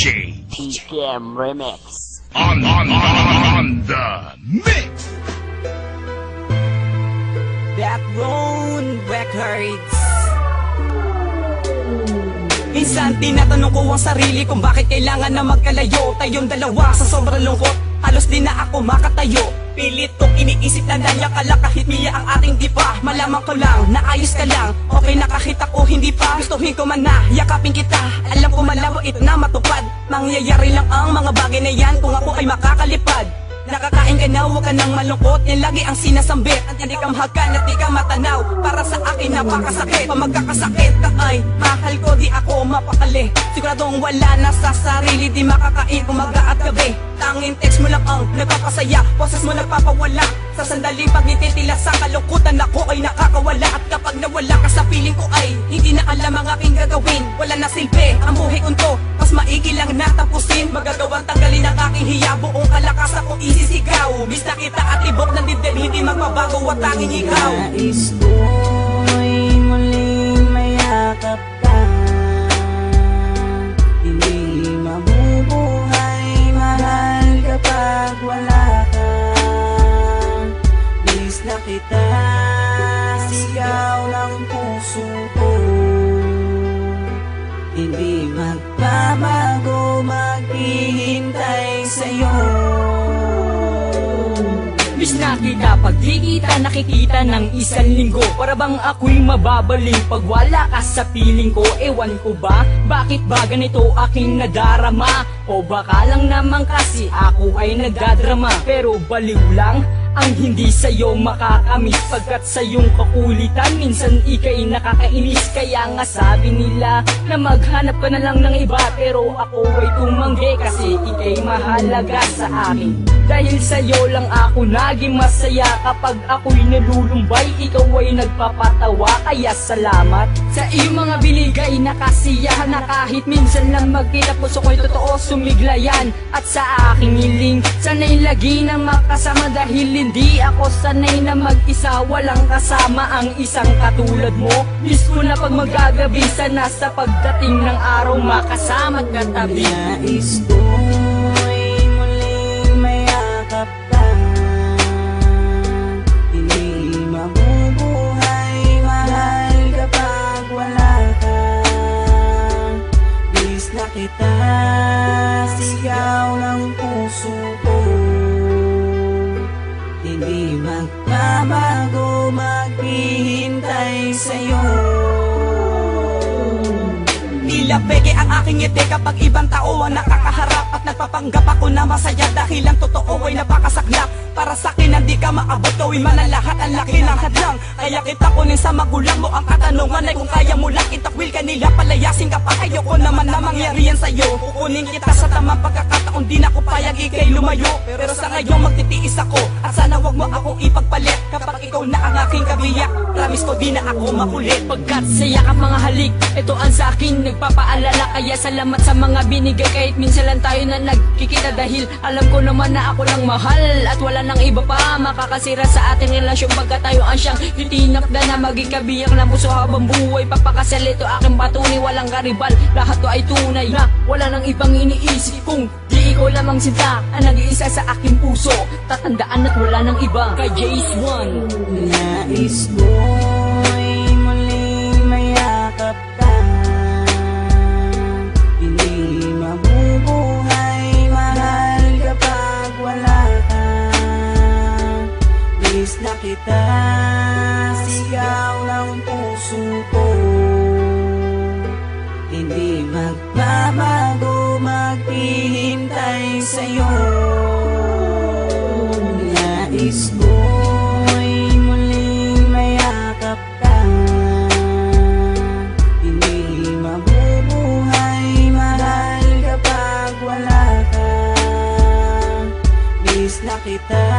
DJ TPM Remix on the mix. Backbone Records. Minsan tinatanong ko ang sarili kung bakit kailangan na magkalayo. Tayong dalawa sa sobrang lungkot, halos di na ako makatayo. Pilit kong iniisip na nanyakala kahit miya ang ating di pa. Malaman ko lang na ayos ka lang, okay na kahit ako hindi pa. Gustuhin ko man na yakapin kita, alam ko malabo it na matupad. Mangyayari lang ang mga bagay na yan kung ako ay makakalipad. Nakakain ka na, huwag ka nang malungkot, yan lagi ang sinasambit. Hindi ka mahagan at di ka matanaw, para sa akin napakasakit. Pag magkakasakit ka ay mahal ko, di ako mapakali. Siguradong wala na sa sarili, di makakain umaga at gabi. Tanging text mo lang ang nagpapasaya, poses mo nagpapawala. Sa sandaling pagtitila sa kalungkutan, ako ay nakakawala. At kapag nawala ka sa piling ko ay hindi na alam ang aking gagawin. Wala na silbi ang buhay ko to, mas maigi lang natapusin. Magagawang tanggalin ang aking hiya, buong kalakas akong isisigaw. Miss na kita at ibok ng dibdib, hindi magbabago at tanging ikaw. Nais ko'y muling mayakap ka, hindi mabubuhay mahal kapag wala ka. Miss na kita, sigaw ng puso ko, hindi magbabago, maghihintay sa'yo. Miss na kita, pag di kita nakikita ng isang linggo, para bang ako'y mababaling pag wala ka sa piling ko. Ewan ko ba, bakit ba ganito aking nadarama? O baka lang naman kasi ako ay nagdadrama. Pero baliw lang ang hindi sa'yo makakamiss, pagkat sa iyong kakulitan minsan ika'y nakakainis. Kaya nga sabi nila na maghanap ka na lang ng iba, pero ako ay tumanggi kasi ika'y mahalaga sa akin. Dahil sa'yo lang ako naging masaya, kapag ako'y nalulumbay ikaw ay nagpapatawa. Kaya salamat sa iyong mga binigay na kasiyahan, na kahit minsan lang magkita puso ko'y totoo sumiglayan. At sa aking hiling sana'y lagi na makasama, dahil hindi ako sanay na mag-isa, walang kasama ang isang katulad mo. Miss ko na pag magagabi, sana sa pagdating ng araw makasama't katabi. Nais ko'y muling mayakap ka, hindi mabubuhay mahal kapag wala ka. Miss na kita, sigaw ng puso ko, hindi magbabago, maghihintay sa'yo. Tila peke ang aking ngiti kapag ibang tao ang nakakaharap, at nagpapanggap ako na masaya dahil ang totoo ay napakasaklap. Para sa'kin hindi ka maabot, gawin man ang lahat, ang laki ng hadlang. Kaya kita kunin sa magulang mo, ang katanungan ay kung kaya mo lang itakwil kanila, palayasin ka pa. Ayoko naman na mangyari yan sa'yo, kukunin kita sa tamang pagkakataon, di na ko payag ikay lumayo. Pero sa ngayon magtitiis ako, at sana wag mo akong ipagpalit. Kapag ikaw na ang aking kabiyak, promise ko di na ako makulit. Pagkat sa yakap mga halik, ito ang sa akin nagpapaalala. Kaya salamat sa mga binigay, kahit minsan lang tayo na nagkikita, dahil alam ko naman na ako lang mahal, at wala nang iba pa makakasira sa ating relasyon. Pagkat tayo ang siyang titinakda na maging kabiyak na puso habang buhay. Papakasal ito aking patunay, walang karibal, lahat to ay tunay na wala nang ibang iniisip. Kung di ikaw lamang sinta ang nag-iisa sa aking puso, tatandaan at wala nang iba. Kay JS1. Nais ko'y muling mayakap ka, hindi mabubuhay mahal kapag wala ka. Miss na kita, sigaw ng puso ko, hindi magbabago, maghihintay sa'yo. Nais ko'y muling mayakap ka, hindi mabubuhay mahal kapag wala ka. Miss na kita,